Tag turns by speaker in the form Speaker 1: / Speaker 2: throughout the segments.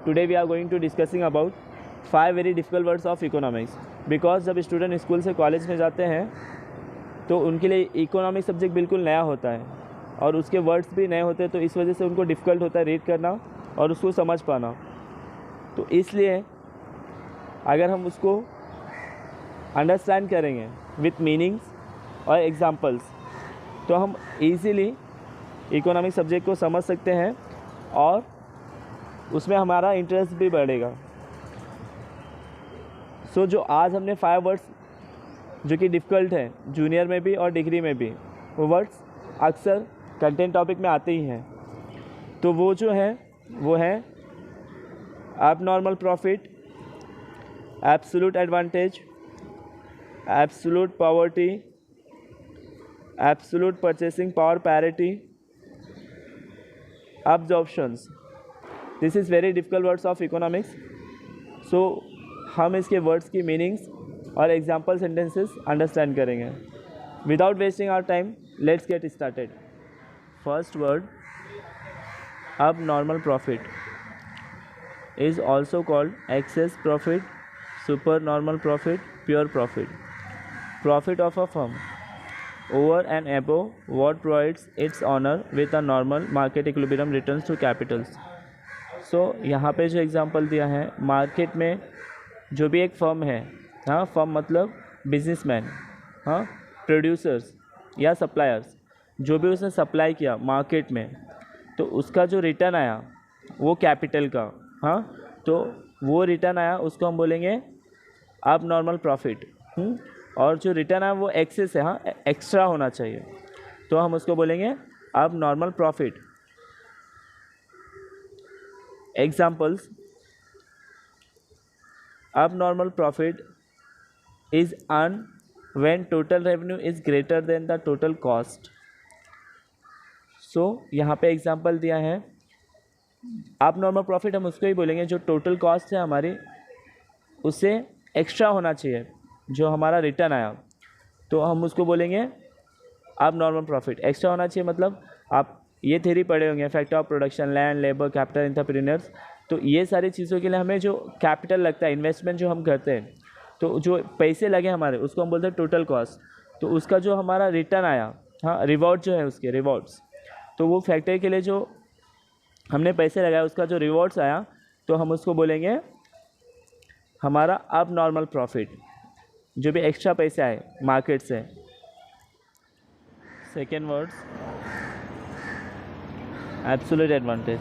Speaker 1: today we are going to discussing about 5 very difficult words of economics, because जब student school से college में जाते हैं तो उनके लिए इकोनॉमिक सब्जेक्ट बिल्कुल नया होता है और उसके वर्ड्स भी नए होते हैं, तो इस वजह से उनको डिफ़िकल्ट होता है रीड करना और उसको समझ पाना। तो इसलिए अगर हम उसको अंडरस्टैंड करेंगे विथ मीनिंग्स और एग्जांपल्स तो हम इजीली इकोनॉमिक सब्जेक्ट को समझ सकते हैं और उसमें हमारा इंटरेस्ट भी बढ़ेगा। सो जो आज हमने 5 वर्ड्स जो कि डिफ़िकल्ट हैं जूनियर में भी और डिग्री में भी, वो वर्ड्स अक्सर कंटेंट टॉपिक में आते ही हैं। तो वो जो है वो है abnormal profit, absolute advantage, absolute poverty, absolute purchasing power parity, absorptions. This is very difficult words of economics. So हम इसके वर्ड्स की मीनिंग्स और एग्जाम्पल सेंटेंसेस अंडरस्टैंड करेंगे। Without wasting our time let's get started. First word abnormal profit is also called excess profit, supernormal profit, pure profit. Profit of a firm over and above what provides its owner with a normal market equilibrium returns to capitals. So यहाँ पे जो example दिया है, market में जो भी एक firm है, हाँ फर्म मतलब बिजनेसमैन, हाँ प्रोड्यूसर्स या सप्लायर्स, जो भी उसने सप्लाई किया मार्केट में, तो उसका जो रिटर्न आया वो कैपिटल का, हाँ तो वो रिटर्न आया उसको हम बोलेंगे अब नॉर्मल प्रॉफिट। और जो रिटर्न आया वो एक्सेस है, हाँ एक्स्ट्रा होना चाहिए, तो हम उसको बोलेंगे abnormal profit. Examples, abnormal profit is earn when total revenue is greater than the total cost. So यहाँ पे एग्जांपल दिया है, आप नॉर्मल प्रॉफिट हम उसको ही बोलेंगे जो टोटल कॉस्ट है हमारी उससे एक्स्ट्रा होना चाहिए जो हमारा रिटर्न आया, तो हम उसको बोलेंगे आप नॉर्मल प्रॉफिट। एक्स्ट्रा होना चाहिए मतलब आप ये थ्योरी पढ़े होंगे, factor of production, land, labour, capital, entrepreneurs. तो ये सारी चीज़ों के लिए हमें जो कैपिटल लगता है, इन्वेस्टमेंट जो हम करते हैं, तो जो पैसे लगे हमारे उसको हम बोलते हैं टोटल कॉस्ट। तो उसका जो हमारा रिटर्न आया, हाँ रिवॉर्ड जो है उसके रिवॉर्ड्स, तो वो फैक्ट्री के लिए जो हमने पैसे लगाए उसका जो रिवॉर्ड्स आया तो हम उसको बोलेंगे हमारा अब नॉर्मल प्रॉफिट, जो भी एक्स्ट्रा पैसे आए मार्केट से। Second words absolute advantage.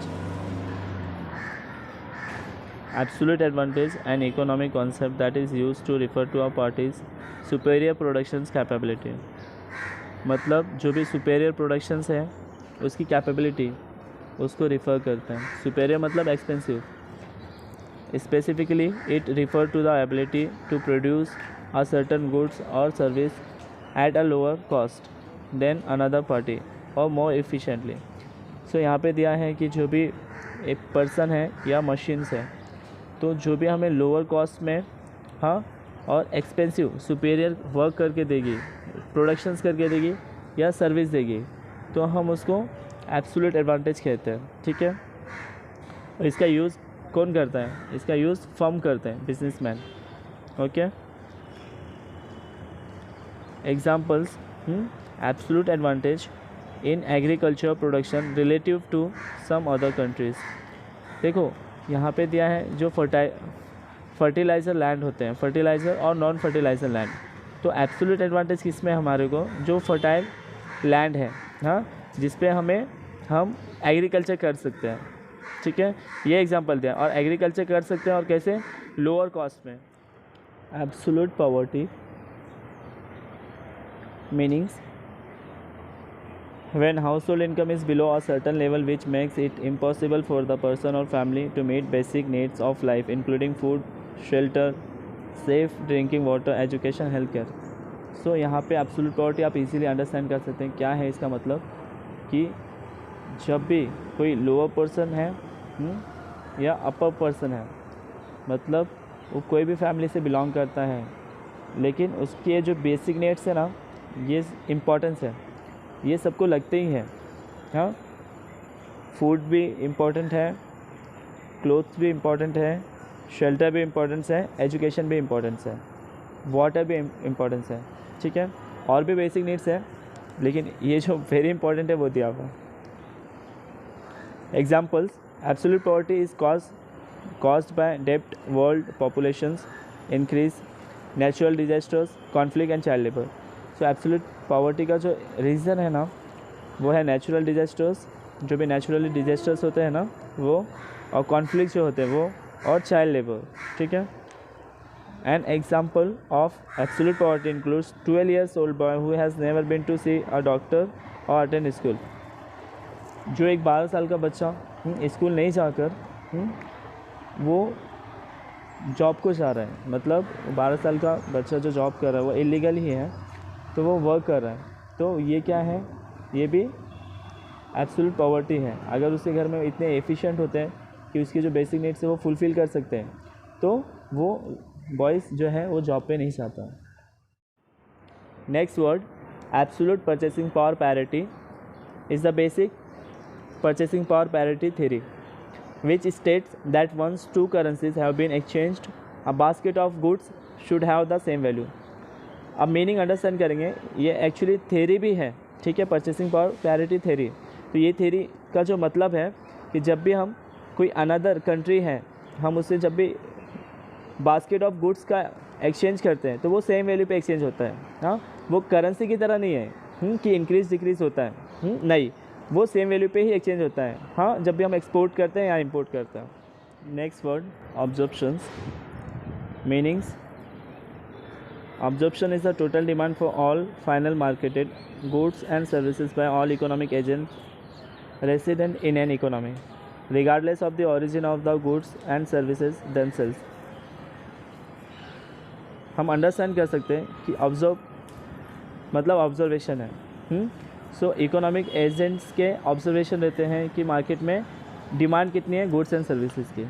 Speaker 1: Absolute advantage an economic concept that is use to refer to a party's superior productions capability. मतलब जो भी सुपेरियर प्रोडक्शंस है उसकी कैपेबिलिटी उसको रिफ़र करते हैं। सुपेरियर मतलब expensive. Specifically it refer to the ability to produce a certain goods और service at a lower cost than another party और मोर एफिशिएंटली। सो यहाँ पे दिया है कि जो भी एक पर्सन है या मशीन्स है, तो जो भी हमें लोअर कॉस्ट में, हाँ और एक्सपेंसिव सुपेरियर वर्क करके देगी, प्रोडक्शंस करके देगी या सर्विस देगी, तो हम उसको एब्सोल्यूट एडवांटेज कहते हैं। ठीक है, और इसका यूज़ कौन करता है? इसका यूज़ फर्म करते हैं, businessman. Okay, examples, absolute advantage in agriculture production relative to some other countries. देखो यहाँ पे दिया है जो फर्टिलाइज़र लैंड होते हैं, फर्टिलाइज़र और नॉन फर्टिलाइज़र लैंड। तो एब्सोल्यूट एडवांटेज किसमें हमारे को? जो फर्टाइल लैंड है, हाँ जिस पे हम एग्रीकल्चर कर सकते हैं। ठीक है, ये एग्जांपल दिया, और एग्रीकल्चर कर सकते हैं और कैसे? लोअर कॉस्ट में। Absolute poverty meanings when household income is below a certain level which makes it impossible for the person or family to meet basic needs of life including food, shelter, safe drinking water, education, healthcare. सो यहाँ पे absolute poverty आप easily understand कर सकते हैं। क्या है इसका मतलब कि जब भी कोई लोअर पर्सन है या अपर पर्सन है, मतलब वो कोई भी फैमिली से बिलोंग करता है, लेकिन उसके जो बेसिक नीड्स है ना, ये इम्पोर्टेंस है, ये सबको लगते ही हैं। हाँ, फूड भी इम्पोर्टेंट है, क्लोथ्स भी इम्पोर्टेंट है, शेल्टर भी इम्पोर्टेंस है, एजुकेशन भी इम्पोर्टेंस है, वाटर भी इम्पोर्टेंस है, ठीक है, और भी बेसिक नीड्स है, लेकिन ये जो वेरी इंपॉर्टेंट है वो दिया हुआ है। Examples, absolute poverty is caused by debt, world populations increase, natural disasters, conflict and child labor। So absolute poverty का जो रीज़न है ना वो है नेचुरल डिजास्टर्स, जो भी नेचुरली डिजास्टर्स होते हैं ना वो, और कॉन्फ्लिक्ट जो होते हैं वो, और चाइल्ड लेबर, ठीक है। An example of absolute poverty includes 12 years old boy who has never been to see a doctor or attend school। जो एक 12 साल का बच्चा स्कूल नहीं जाकर वो जॉब को जा रहा है, मतलब 12 साल का बच्चा जो जॉब कर रहा है वो इलीगल ही है, तो वो वर्क कर रहा है, तो ये क्या है, ये भी एब्सोल्यूट पॉवर्टी है। अगर उसके घर में इतने एफिशिएंट होते हैं कि उसकी जो बेसिक नीड्स है वो फुलफ़िल कर सकते हैं, तो वो बॉयज़ जो है वो जॉब पे नहीं जाता। Next word, absolute purchasing power parity is the basic purchasing power parity theory which states that once two currencies have been exchanged, a basket of goods should have the same value। अब meaning understand करेंगे, ये actually theory भी है, ठीक है, purchasing power parity theory. तो ये theory का जो मतलब है कि जब भी हम कोई अनदर कंट्री है, हम उससे जब भी बास्केट ऑफ गुड्स का एक्सचेंज करते हैं तो वो सेम वैल्यू पे एक्सचेंज होता है। हाँ, वो करेंसी की तरह नहीं है कि इंक्रीज डिक्रीज होता है, नहीं, वो सेम वैल्यू पे ही एक्सचेंज होता है। हाँ, जब भी हम एक्सपोर्ट करते हैं या इंपोर्ट करते हैं। Next word, absorptions. Meanings, absorption is the total demand for all final marketed goods and services by all economic agent resident in an economy regardless of the origin of the goods and services themselves. हम understand कर सकते हैं कि observe मतलब observation है। So economic agents के observation रहते हैं कि मार्केट में डिमांड कितनी है गुड्स एंड सर्विसेज की।